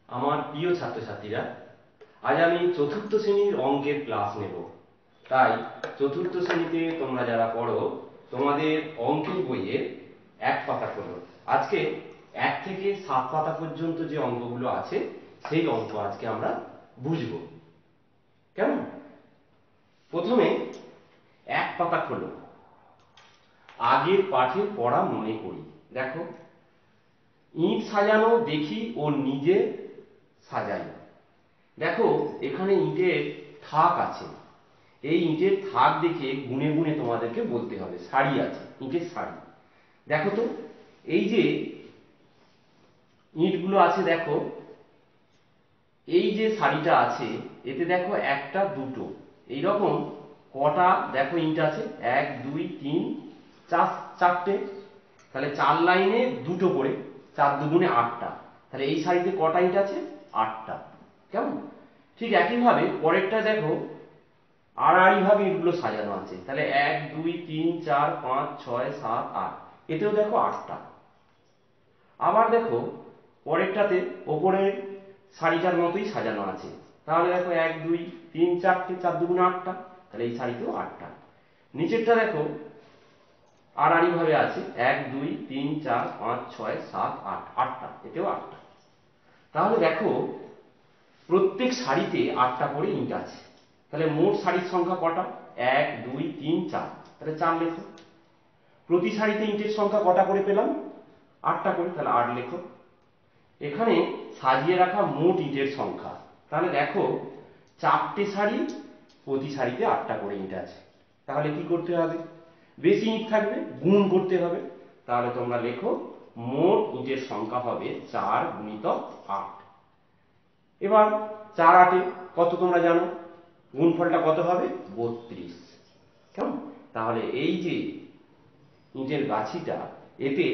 আমার প্রিয় ছাত্রছাত্রীরা, আজ আমি চতুর্থ শ্রেণীর অঙ্কের ক্লাস নেব। তাই চতুর্থ শ্রেণীতে তোমরা যারা পড়ো, তোমাদের অঙ্কের বইয়ের এক পাতা খোলো। আজকে 1 থেকে 7 পাতা পর্যন্ত যে অঙ্কগুলো আছে সেই অঙ্ক আজকে আমরা বুঝব। কেমন? প্রথমে 1 পাতা খোলো। আগের পাঠে পড়া মনে করি। দেখো, ইট সাজানো দেখি ও নিজে সাজাই। দেখো, এখানে ইটের থাক আছে। এই ইটের থাক দেখে গুনে গুনে তোমাদেরকে বলতে হবে। সারি আছে, ইটের সারি। দেখো তো, এই যে ইটগুলো আছে, দেখো এই যে সারিটা আছে, এতে দেখো একটা দুটো এইরকম কটা দেখো ইট আছে, 1 2 3 4, চারটে। তাহলে 4 লাইনে দুটো করে, 4 দুগুণে 8টা। তাহলে এই সারিতে কটা ইট আছে? 8টা। কেমন? ঠিক একইভাবে পরেরটা দেখো, আড়াআড়ি ভাবে ইটগুলো সাজানো আছে। তাহলে 1 2 3 4 5 6 7 8, এতেও দেখো 8টা। আবার দেখো পরেরটাতে ওপরের সারিটার মতোই সাজানো আছে। তাহলে দেখো 1 2 3 4টে, 4 দুগুণে 8টা। তাহলে এই সারিতেও 8টা। নিচেরটা দেখো আড়াআড়ি ভাবে আছে, 1 2 3 4 5 6 7 8, 8টা, এতেও 8টা। তাহলে দেখো প্রত্যেক সারিতে 8টা করে ইট আছে। তাহলে মোট সারির সংখ্যা কটা? 1 2 3 4। তাহলে 4 লেখো। প্রতি সারিতে ইটের সংখ্যা কটা করে পেলাম? 8টা করে। তাহলে 8 লেখো। এখানে সাজিয়ে রাখা মোট ইটের সংখ্যা। তাহলে দেখো 4টে সারি, প্রতি সারিতে 8টা করে ইট আছে। তাহলে কি করতে হবে? বেশি ইট থাকবে, গুণ করতে হবে। তাহলে তোমরা লেখো, মোট ইটের সংখ্যা হবে 4 গুণিতক 8। এবার 4 8 কত তোমরা জানো? গুণফলটা কত হবে? 32। কেমন? তাহলে এই যে ইটের গাছিটা, এতে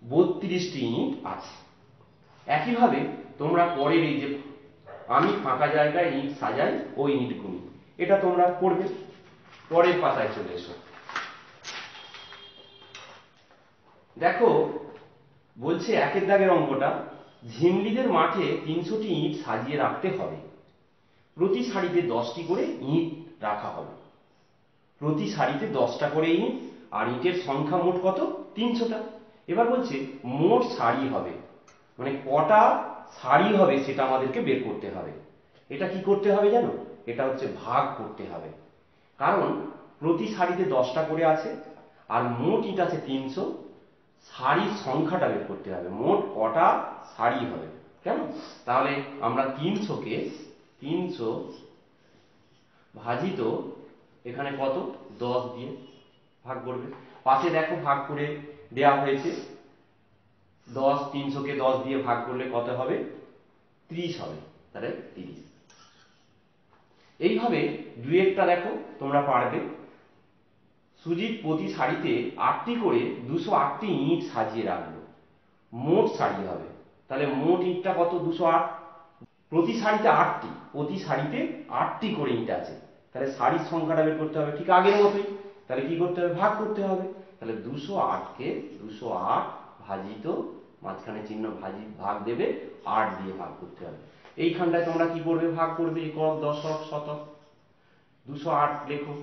32টি ইট আছে। একইভাবে তোমরা পরের এই যে আমি ফাঁকা জায়গায় ইট সাজাই ও ইট গুনি, এটা তোমরা পড়বে। পরের পাতায় চলে এসো। দেখো বলছে 1 দাগের অঙ্কটা, ঝিমলিদের মাঠে 300টি ইট সাজিয়ে রাখতে হবে। প্রতি সারিতে 10টি করে ইট রাখা হবে। প্রতি সারিতে 10টা করে ইট, আর ইটের সংখ্যা মোট কত? 300টা। এবার বলছে মোট সারি হবে, মানে কটা সারি হবে সেটা আমাদেরকে বের করতে হবে। এটা কি করতে হবে জানো? এটা হচ্ছে ভাগ করতে হবে। কারণ প্রতি সারিতে 10টা করে আছে, আর মোট ইট আছে 300। সারির সংখ্যাটা বের করতে হবে, মোট কটা সারি হবে। কেমন? তাহলে আমরা 300কে 300 ভাজিত এখানে কত? 10 দিয়ে ভাগ করবে। পাশে দেখো ভাগ করে দেয়া হয়েছে 10। 300কে 10 দিয়ে ভাগ করলে কত হবে? 30 হবে। তাহলে 30। এইভাবে দুই একটা দেখো তোমরা পারবে। সুজিত প্রতি সারিতে 8টি করে 208টি ইট সাজিয়ে রাখলো। মোট সারি হবে। তাহলে মোট ইটটা কত? 208। প্রতি সারিতে 8টি, প্রতি সারিতে 8টি করে ইট আছে। তাহলে সারির সংখ্যাটা বের করতে হবে ঠিক আগের মতোই। তাহলে কি করতে হবে? ভাগ করতে হবে। তাহলে 208কে 208 ভাজিত, মাঝখানে চিহ্ন ভাগ দেবে, 8 দিয়ে ভাগ করতে হবে। এইখানটায় তোমরা কি করবে? ভাগ করবে, একক দশক শতক। 208 লেখো,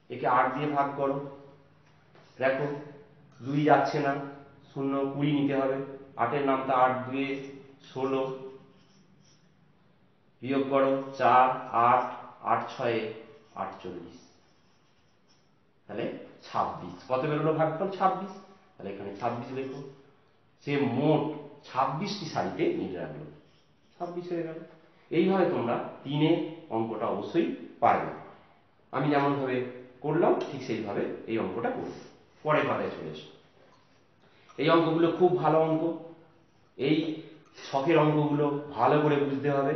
একে 8 দিয়ে ভাগ করো। দেখো 2 যাচ্ছে না, 0 20 নিতে হবে। 8-এর নামটা 8 2 16, বিয়োগ করো 4 8 8 6 48, তাহলে 26। কত বেরোলো ভাগফল? 26। তাহলে এখানে 26 লেখো। সে মোট 26টি সারিতে ইট রাখলো, 26 হয়ে গেল। এইভাবে তোমরা 3-এর অঙ্কটা অবশ্যই পারবে। আমি যেমন ভাবে করলাম ঠিক সেইভাবে এই অঙ্কটা করবে। পরের পাতায় চলে এসো। এই অঙ্কগুলো খুব ভালো অঙ্ক। এই ছকের অঙ্কগুলো ভালো করে বুঝতে হবে।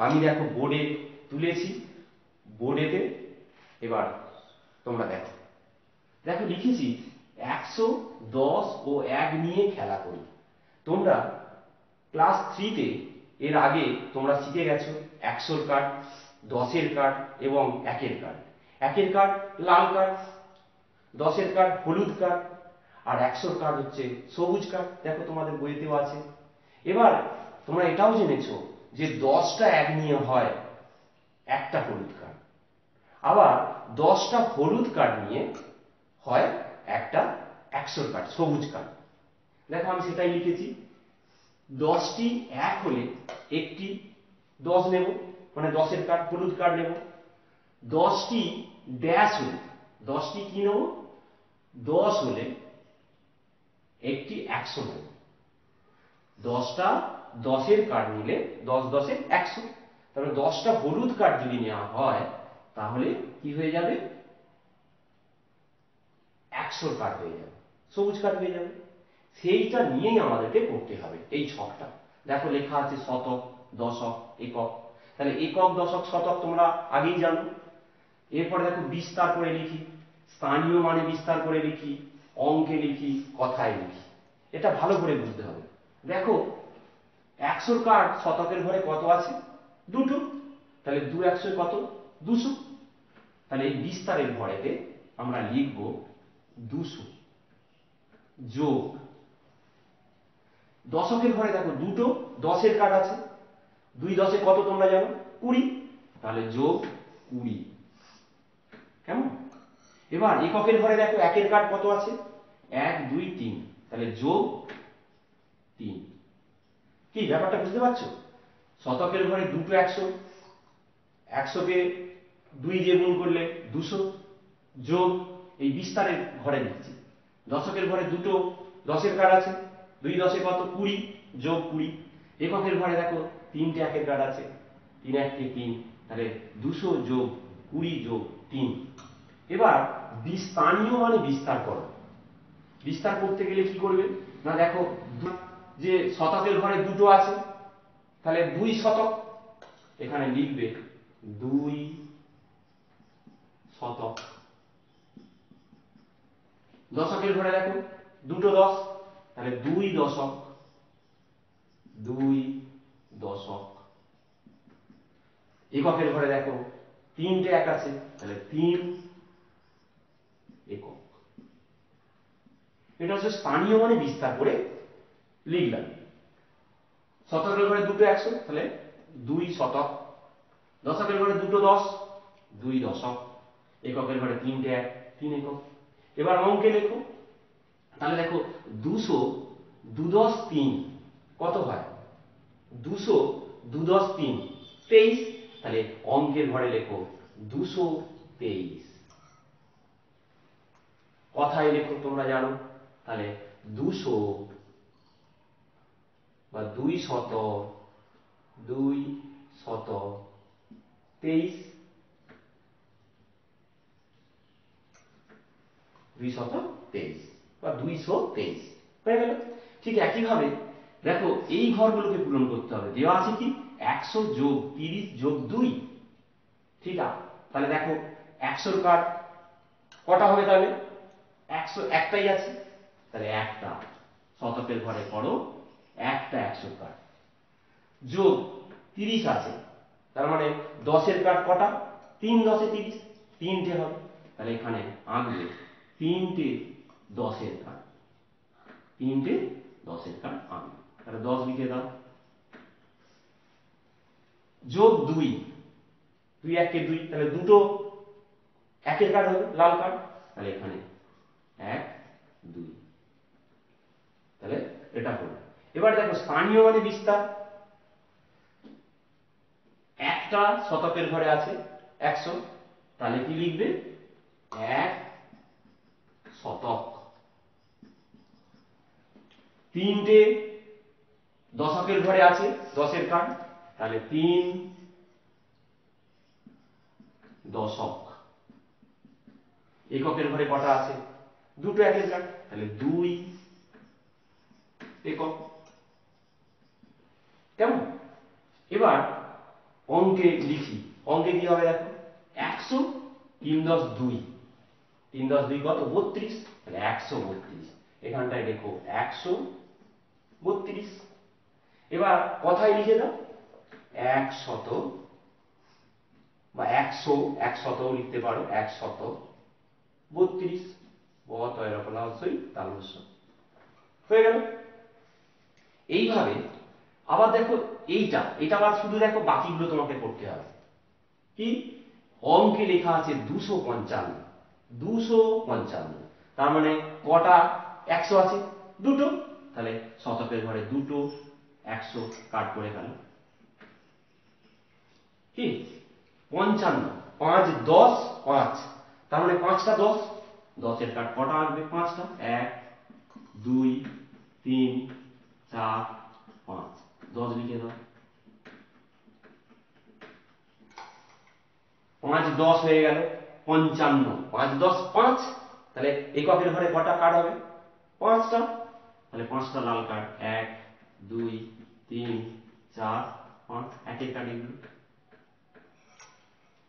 আমি দেখো বোর্ডে তুলেছি, বোর্ডেতে এবার তোমরা দেখো। দেখো লিখেছি 100, 10 ও 1 নিয়ে খেলা করি। তোমরা ক্লাস 3-তে এর আগে তোমরা শিখে গেছো 100-র কার্ড, 10-এর কার্ড এবং 1-এর কার্ড। 1-এর কার্ড লাল কার্ড, 10-এর কার্ড হলুদ কার্ড, আর 100-র কার্ড হচ্ছে সবুজ কার্ড। দেখো তোমাদের বইতেও আছে। এবার তোমরা এটাও জেনেছো যে 10টা এক নিয়ে হয় একটা হলুদ কার্ড, আবার 10টা হলুদ কার্ড নিয়ে হয় একটা 100 কার্ড, সবুজ কার্ড। দেখো আমি সেটাই লিখেছি, 10টি এক হলে একটি 10 নেব, মানে 10-এর কার্ড, হলুদ কার্ড নেব। 10টি ড্যাশ হলে, 10টি কি নেব, 10 হলে একটি 100 নেব। 10টা 10-এর কার্ড নিলে 10 10-এ 100, তাহলে 10টা হলুদ কার্ড যদি নেওয়া হয় তাহলে কি হয়ে যাবে, 100 কার্ড হয়ে যাবে, সবুজ কার্ড হয়ে যাবে। সেইটা নিয়েই আমাদেরকে করতে হবে এই ছকটা। দেখো লেখা আছে শতক, দশক, একক। তাহলে একক, দশক, শতক তোমরা আগেই জানো। এরপরে দেখো বিস্তার করে লিখি, স্থানীয় মানে বিস্তার করে লিখি, অঙ্কে লিখি, কথায় লিখি। এটা ভালো করে বুঝতে হবে। দেখো 100 কার্ড শতকের ঘরে কত আছে, দুটো, তাহলে 2 100 কত, 200। তাহলে এই বিস্তারের ঘরেতে আমরা লিখব 200 যোগ, দশকের ঘরে দেখো দুটো 10-এর কার্ড আছে, 2 10-এ কত তোমরা জানো, 20, তাহলে যোগ 20। কেমন? এবার এককের ঘরে দেখো 1-এর কার্ড কত আছে, 1 2 3, তাহলে যোগ 3। কি ব্যাপারটা বুঝতে পারছো? শতকের ঘরে দুটো 100, 100-কে 2 দিয়ে গুণ করলে 200, যোগ এই বিস্তারের ঘরে দিচ্ছি, দশকের ঘরে দুটো 10-এর কার্ড আছে, 2 10-এ কত, 20, যোগ 20। এককের ঘরে দেখো 3টে 1-এর কার্ড আছে, 3 1 কে 3, তাহলে 200 যোগ 20 যোগ 3। এবার স্থানীয় মানে বিস্তার করো। বিস্তার করতে গেলে কি করবে না, দেখো যে শতকের ঘরে দুটো আছে, তাহলে 2 শতক, এখানে লিখবে 2 শতক। দশকের ঘরে দেখো দুটো 10, তাহলে 2 দশক, 2 দশক। এককের ঘরে দেখো 3টে 1 আছে, তাহলে 3 একক। এটা হচ্ছে স্থানীয় মানে বিস্তার করে লিখলাম। শতকের ঘরে দুটো 100, তাহলে 2 শতক। দশকের ঘরে দুটো 10, 2 দশক। এককের ঘরে 3টে 1, 3 একক। এবার অঙ্কে লেখো, তাহলে দেখো 200 2 10 3 কত হয়, 200 2 10 3 23, তাহলে অঙ্কের ঘরে লেখো 223। কথায় লেখো তোমরা জানো, তাহলে 200 বা 2 শত 2 শত 23, 223 বা 223 হয়ে গেল। ঠিক একইভাবে দেখো এই ঘরগুলোকে পূরণ করতে হবে। দেওয়া আছে কি 100 যোগ 30 যোগ 2, ঠিক আছে? তাহলে দেখো 100-র কার্ড কটা হবে, তাহলে 100 একটাই আছে, তাহলে একটা শতকের ঘরে করো একটা 100 কার্ড, যোগ 30 আছে, তার মানে 10-এর কার্ড কটা, 3 10-এ 30, 3টে হবে, তাহলে এখানে আনবে 3টে 10-এর কার্ড, 3টে 10-এর কার্ড আনবে, তাহলে 10 লিখে দাও, যোগ 2 2 1 কে 2, তাহলে দুটো 1-এর কার্ড হবে, লাল কার্ড, তাহলে এখানে 1 2, তাহলে এটা হলো। এবার দেখো স্থানীয় মানে বিস্তার, একটা শতকের ঘরে আছে 100, তাহলে কি লিখবে 1 শতক। 3টে দশকের ঘরে আছে 10-এর কার্ড, তাহলে 3 দশক। এককের ঘরে কটা আছে, দুটো 1-এর কার্ড, তাহলে 2 একক। কেমন? এবার অঙ্কে লিখি, অঙ্কে কি হবে দেখো 100 3 10 2, 3 10 2 কত, 32, তাহলে 132, এখানটায় দেখো 132। এবার কথায় লিখে দাও 1 শত বা 100, 1 শতও লিখতে পারো, 1 শত 32, হয়ে গেল। এইভাবে আবার দেখো এইটা, এটা আবার শুধু দেখো, বাকিগুলো তোমাকে করতে হবে। কি অঙ্কে লেখা আছে 255, 255, তার মানে কটা 100 আছে? দুটো। তাহলে শতকের ঘরে দুটো 100 কাট করে গেল। কি 55, 5 10 5, তার মানে 5টা 10, 10-এর কাট কটা আসবে? 5টা। 1 2 3 4 5, 10 লিখে দাও। 5 10 হয়ে গেল 55, 5 10 5, তাহলে এককের ঘরে কটা কাট হবে? 5টা। তাহলে 5টা লাল কার্ড, 1 2 3 4 5, একের কার্ড এগুলো।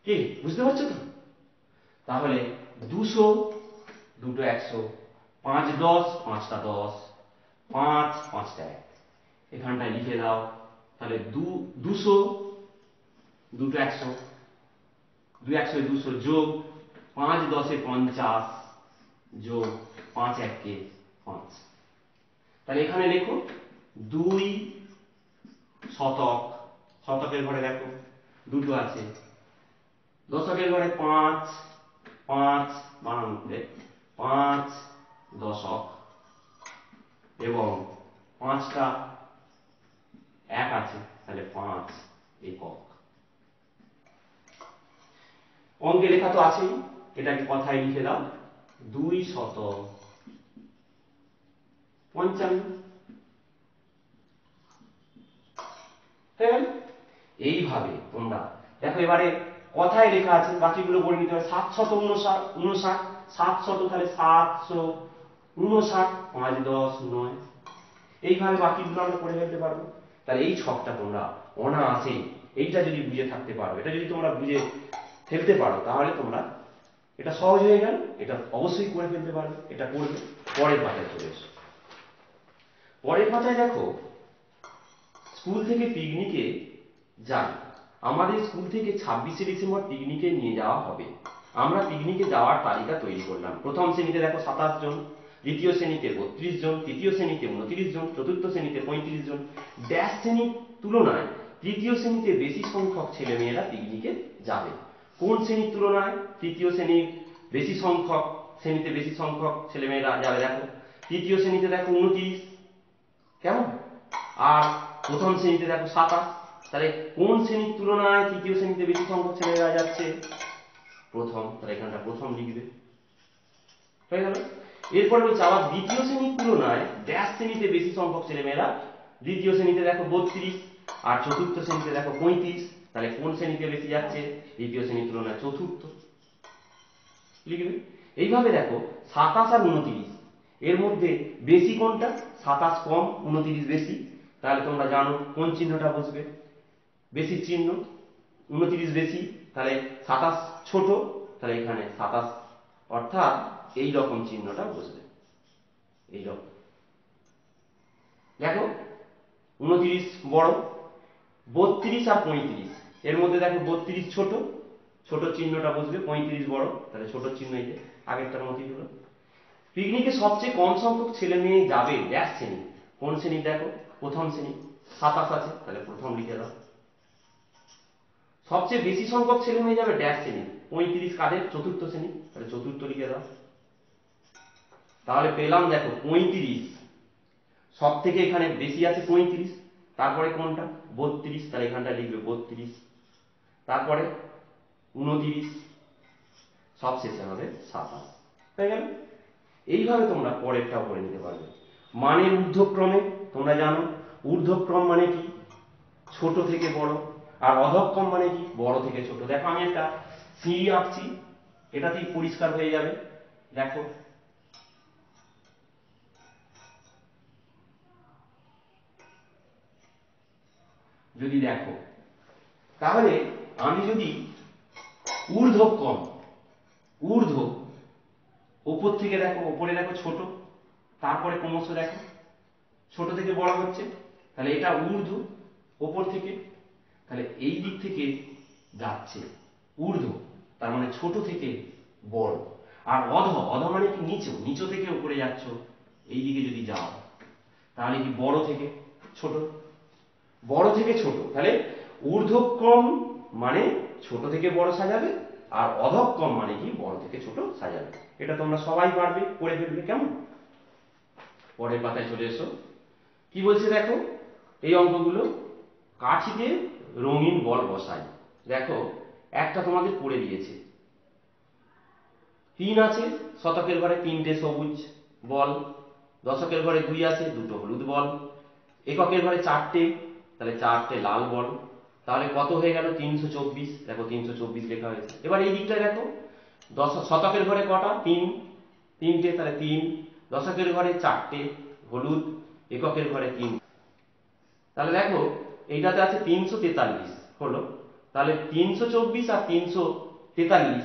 কি বুঝতে পারছো তো? তাহলে 200, দুটো 100, 5 10, 5টা 10, 5 5টা 1, এখানটায় লিখে দাও। তাহলে 200, দুটো 100, 2 100 200 যোগ 5 10 50 যোগ 5 1 5। তাহলে এখানে লেখো 2 শতক, শতকের ঘরে দেখো দুটো আছে। দশকের ঘরে 5 5 বানানোতে 5 দশক এবং 5টা 1 আছে, তাহলে 5 একক। অঙ্কে লেখা তো আছেই, এটাকে কথায় লিখে দাও 255। এইভাবে তোমরা দেখো, এবারে কথায় লেখা আছে, বাকিগুলো করে নিতে হবে। 759, 700, তাহলে 759, 5 10 9, এইভাবে বাকিগুলো আমরা করে ফেলতে পারবো। তাহলে এই ছকটা তোমরা অনায়াসেই, এইটা যদি বুঝে থাকতে পারো, এটা যদি তোমরা বুঝে ফেলতে পারো, তাহলে তোমরা এটা সহজ হয়ে গেল, এটা অবশ্যই করে ফেলতে পারবে। এটা করবে। পরের পাতায় চলে এসো। পরের পাতায় দেখো, স্কুল থেকে পিকনিকে যাই। আমাদের স্কুল থেকে 26শে ডিসেম্বর পিকনিকে নিয়ে যাওয়া হবে। আমরা পিকনিকে যাওয়ার তালিকা তৈরি করলাম। প্রথম শ্রেণীতে দেখো 27 জন, দ্বিতীয় শ্রেণীতে 32 জন, তৃতীয় শ্রেণীতে 29 জন, চতুর্থ শ্রেণীতে 35 জন। ড্যাশ শ্রেণীর তুলনায় তৃতীয় শ্রেণীতে বেশি সংখ্যক ছেলেমেয়েরা পিকনিকে যাবে। কোন শ্রেণীর তুলনায় তৃতীয় শ্রেণীর বেশি সংখ্যক, শ্রেণীতে বেশি সংখ্যক ছেলেমেয়েরা যাবে? দেখো তৃতীয় শ্রেণীতে দেখো 29, কেমন? আর প্রথম শ্রেণীতে দেখো 27। তাহলে কোন শ্রেণীর তুলনায় তৃতীয় শ্রেণীতে বেশি সংখ্যক ছেলেমেয়েরা যাচ্ছে? প্রথম। তাহলে এখানটা প্রথম লিখবে। হয়ে গেল। এরপরে বলছে আবার দ্বিতীয় শ্রেণীর তুলনায় ড্যাশ শ্রেণীতে বেশি সংখ্যক ছেলেমেয়েরা। দ্বিতীয় শ্রেণীতে দেখো 32, আর চতুর্থ শ্রেণীতে দেখো 35। তাহলে কোন শ্রেণীতে বেশি যাচ্ছে? দ্বিতীয় শ্রেণীর তুলনায় চতুর্থ লিখবে। এইভাবে দেখো 27 আর 29, এর মধ্যে বেশি কোনটা? 27 কম, 29 বেশি। তাহলে তোমরা জানো কোন চিহ্নটা বসবে? বেশি চিহ্ন। 29 বেশি, তাহলে 27 ছোট, তাহলে এখানে 27, অর্থাৎ এই রকম চিহ্নটা বসবে। এই রকম দেখো 29 বড়, 32 আর 35, এর মধ্যে দেখো 32 ছোট, ছোট চিহ্নটা বসবে। 35 বড়, তাহলে ছোট চিহ্ন এই যে আগেরটার মতোই হলো। পিকনিকে সবচেয়ে কম সংখ্যক ছেলে মেয়ে যাবে ড্যাশ শ্রেণী। কোন শ্রেণী? দেখো প্রথম শ্রেণী, 27 আছে, তাহলে প্রথম লিখে দাও। সবচেয়ে বেশি সংখ্যক ছেলে মেয়ে যাবে ড্যাশ শ্রেণী। 35 কাদের? চতুর্থ শ্রেণী, তাহলে চতুর্থ লিখে দাও। তাহলে পেলাম দেখো 35, সব থেকে এখানে বেশি আছে 35, তারপরে কোনটা? 32, তাহলে এখানটা লিখবে 32, তারপরে 29, সব শেষে হবে 27। হয়ে গেল। এইভাবে তোমরা পরেরটাও করে নিতে পারবে। মানের ঊর্ধ্বক্রমে তোমরা জানো, ঊর্ধ্বক্রম মানে কি? ছোট থেকে বড়। আর অধক্রম মানে কি? বড় থেকে ছোট। দেখো আমি একটা সিঁড়ি আঁকছি, এটাতেই পরিষ্কার হয়ে যাবে। দেখো যদি দেখো, তাহলে আমি যদি ঊর্ধ্বক্রম, ঊর্ধ্ব উপর থেকে দেখো, উপরে দেখো ছোট, তারপরে ক্রমশ দেখো ছোট থেকে বড় হচ্ছে, তাহলে এটা ঊর্ধ্ব উপর থেকে, তাহলে এই দিক থেকে যাচ্ছে ঊর্ধ্ব, তার মানে ছোট থেকে বড়। আর অধ, অধ মানে কি? নিচু, নিচু থেকে উপরে যাচ্ছ, এই দিকে যদি যাও, তাহলে কি বড় থেকে ছোট। বড় থেকে ছোট, তাহলে ঊর্ধ্বক্রম মানে ছোট থেকে বড় সাজাবে, আর অধক্রম মানে কি বড় থেকে ছোট সাজাবে। এটা তোমরা সবাই পারবে, করে ফেলবে। কেমন? পরের পাতায় চলে এসো। কি বলছে দেখো, এই অঙ্কগুলো কাঠিতে রঙিন বল বসাই। দেখো একটা তোমাদের পড়ে দিয়েছে, 3 আছে, শতকের ঘরে 3টে সবুজ বল, দশকের ঘরে 2 আছে, 2টো হলুদ বল, এককের ঘরে 4টে, তাহলে 4টে লাল বল। তাহলে কত হয়ে গেল? 324। দেখো 324 লেখা হয়েছে। এবার এই দিকটা দেখো, শতকের ঘরে কটা? 3টে, তাহলে 3, দশকের ঘরে 4টে হলুদ, এককের ঘরে 3। তাহলে দেখো এইটাতে আছে 343 হলো। তাহলে 324 আর 343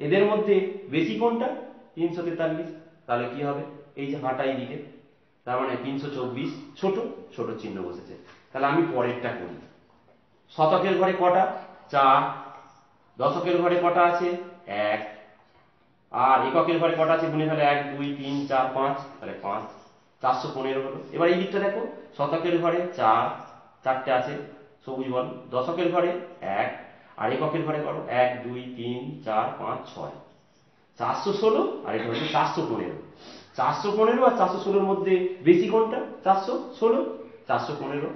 এদের মধ্যে বেশি কোনটা? 343। তাহলে কি হবে? এই যে হাঁটা এই দিকে, তার মানে 324 ছোট, ছোট চিহ্ন বসেছে। তাহলে আমি পরেরটা করি। শতকের ঘরে কটা? 4, দশকের ঘরে কটা আছে? 1, আর এককের ঘরে কটা আছে গুনে ফেলে? 1 2 3 4 5, তাহলে 5, 415 হলো। এবার এই দিকটা দেখো, শতকের ঘরে 4টে আছে সবুজ বল, দশকের ঘরে 1, আর এককের ঘরে কত? 1 2 3 4 5 6, 416, আর এটা হচ্ছে 415। 415 আর 416 মধ্যে বেশি কোনটা? 416। 415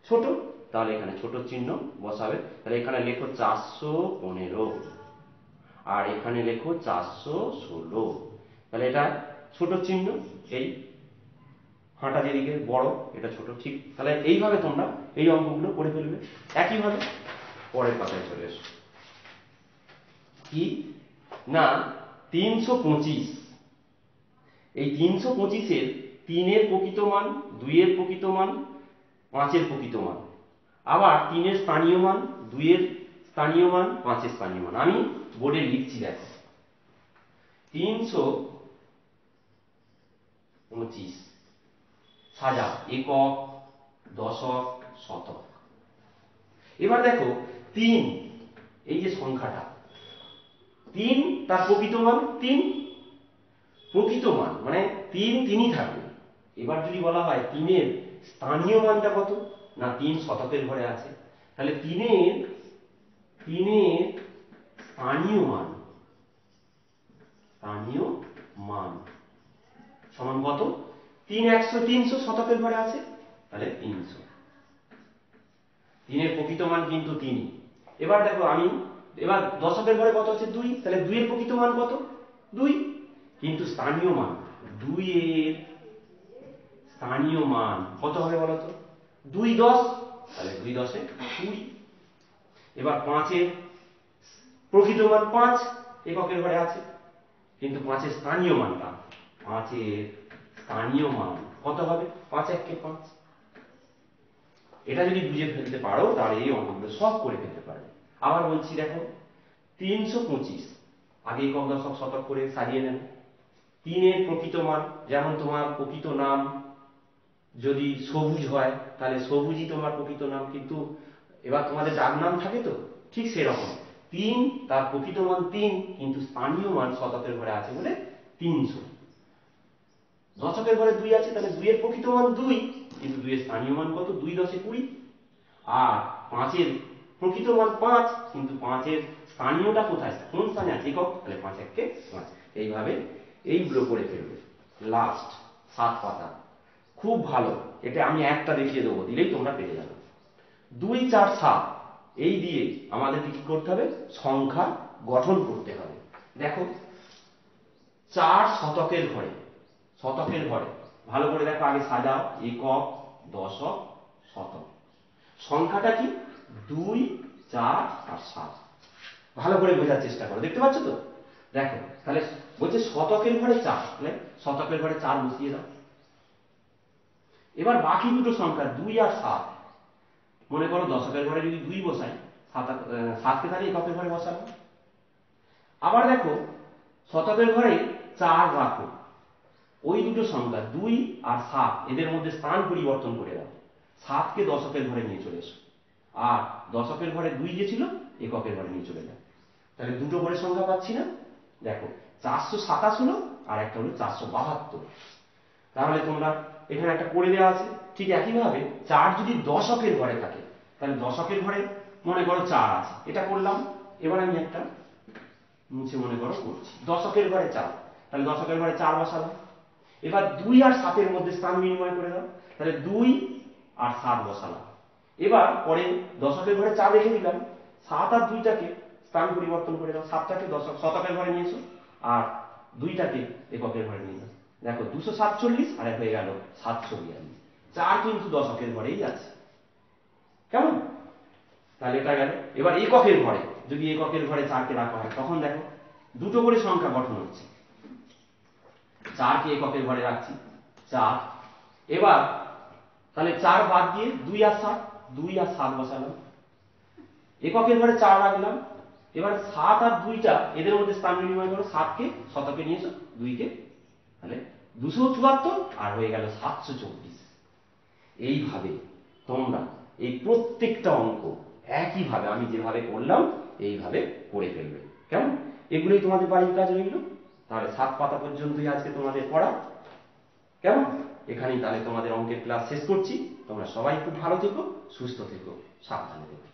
ছোট, তাহলে এখানে ছোট চিহ্ন বসাবে। তাহলে এখানে লেখো 415, আর এখানে লেখো 416। তাহলে এটা ছোট চিহ্ন, এই হাঁটা যেদিকে বড় এটা ছোট, ঠিক। তাহলে এইভাবে তোমরা এই অঙ্কগুলো করে ফেলবে একইভাবে। পরের পাতায় চলে এসো। কি না, 325। এই 325-এর 3-এর প্রকৃত মান, 2-এর প্রকৃত মান, 5-এর প্রকৃত মান, আবার 3-এর স্থানীয় মান, 2-এর স্থানীয় মান, 5-এর স্থানীয় মান। আমি বোর্ডে লিখছি দেখো, 325 সাজা একক, দশক, শতক। এবার দেখো 3, এই যে সংখ্যাটা 3, তার প্রকৃত মান 3, প্রকৃত মান মানে 3 3ই থাকবে। এবার যদি বলা হয় 3-এর স্থানীয় মানটা কত? না 3 শতকের ঘরে আছে, তাহলে 3-এর স্থানীয় মান সমান কত? 3 100 300 শতকের ঘরে আছে, তাহলে 300। 3-এর প্রকৃত মান কিন্তু 3ই। এবার দেখো আমি, এবার দশকের ঘরে কত আছে? 2, তাহলে 2-এর প্রকৃত মান কত? 2, কিন্তু স্থানীয় মান 2-এর স্থানীয় মান কত হবে বলো তো? 2 10, তাহলে 2 10 এ 20। এবার 5-এর প্রকৃত মান 5, এককের ঘরে আছে, কিন্তু 5-এর স্থানীয় মানটা, 5-এর স্থানীয় মান কত হবে? 5 1 কে 5। এটা যদি বুঝে ফেলতে পারো তাহলে এই অঙ্কগুলো সব করে ফেলতে পারবে। আবার বলছি দেখো, 325 আগে একক দশক শতক করে সাজিয়ে নেবে। 3-এর প্রকৃত মান, যেমন তোমার প্রকৃত নাম যদি সবুজ হয় তাহলে সবুজই তোমার প্রকৃত নাম, কিন্তু এবার তোমাদের ডাক নাম থাকে তো, ঠিক সেরকম 3 তার প্রকৃত মান 3, কিন্তু স্থানীয় মান শতকের ঘরে আছে বলে 300। দশকের ঘরে 2 আছে, তাহলে 2-এর প্রকৃত মান 2, কিন্তু 2-এর স্থানীয় মান কত? 2 10 এ 20। আর 5-এর প্রকৃত মান 5, কিন্তু 5-এর স্থানীয়টা কোথায়? কোন স্থানে আছে? একক, তাহলে 5 1 কে 5। এইভাবে এইগুলো করে ফেলবে। লাস্ট 7 পাতা, খুব ভালো। এটা আমি একটা দেখিয়ে দেবো, দিলেই তোমরা পেরে যাবে। 2 4 7 এই দিয়ে আমাদেরকে কি করতে হবে? সংখ্যা গঠন করতে হবে। দেখো 4 শতকের ঘরে, শতকের ঘরে ভালো করে দেখো, আগে সাজাও, একক, দশক, শতক। সংখ্যাটা কি? 2 4 আর 7। ভালো করে বোঝার চেষ্টা করো, দেখতে পাচ্ছ তো? দেখো তাহলে বলছে শতকের ঘরে 4, তাহলে শতকের ঘরে 4 বসিয়ে দাও। এবার বাকি দুটো সংখ্যা 2 আর 7, মনে করো দশকের ঘরে যদি 2 বসাই, 7কে তাহলে এককের ঘরে বসাবো। আবার দেখো শতকের ঘরে 4 রাখো, ওই দুটো সংখ্যা 2 আর 7 এদের মধ্যে স্থান পরিবর্তন করে দাও, 7কে দশকের ঘরে নিয়ে চলে এসো, আর দশকের ঘরে 2 যে ছিল এককের ঘরে নিয়ে চলে যাও। তাহলে দুটো করে সংখ্যা পাচ্ছি না? দেখো 427 হলো, আর একটা হলো 472। তাহলে তোমরা এখানে একটা করে দেওয়া আছে। ঠিক একইভাবে 4 যদি দশকের ঘরে থাকে, তাহলে দশকের ঘরে মনে করো 4 আছে, এটা করলাম। এবার আমি একটা নিচে মনে করো করছি দশকের ঘরে 4, তাহলে দশকের ঘরে 4 বসালাম। এবার 2 আর 7 এর মধ্যে স্থান বিনিময় করে দাও, তাহলে 2 আর 7 বসালাম। এবার পরে দশকের ঘরে 4 রেখে দিলাম, 7 আর 2টাকে স্থান পরিবর্তন করে দাও, 7টাকে শতকের ঘরে নিয়ে এসো আর 2টাকে এককের ঘরে নিয়ে যাও। দেখো 247 আর এক হয়ে গেল 742। 4 কিন্তু দশকের ঘরেই আছে, কেমন? তাহলে এটা গেল। এবার এককের ঘরে, যদি এককের ঘরে 4কে রাখা হয় তখন দেখো দুটো করে সংখ্যা গঠন হচ্ছে। 4কে এককের ঘরে রাখছি 4। এবার তাহলে 4 বাদ দিয়ে 2 আর 7, 2 আর 7 বসালাম। এককের ঘরে 4 রাখলাম। এবার 7 আর 2টা এদের মধ্যে স্থান বিনিময় করো, 7কে শতকে নিয়ে এসো, 2কে, তাহলে 274 আর হয়ে গেল 724। এইভাবে তোমরা এই প্রত্যেকটা অঙ্ক একইভাবে আমি যেভাবে করলাম এইভাবে করে ফেলবে, কেমন? এগুলোই তোমাদের বাড়ির কাজ রইল। তাহলে 7 পাতা পর্যন্তই আজকে তোমাদের পড়া, কেমন? এখানেই তাহলে তোমাদের অঙ্কের ক্লাস শেষ করছি। তোমরা সবাই খুব ভালো থেকো, সুস্থ থেকো, সাবধানে থেকো।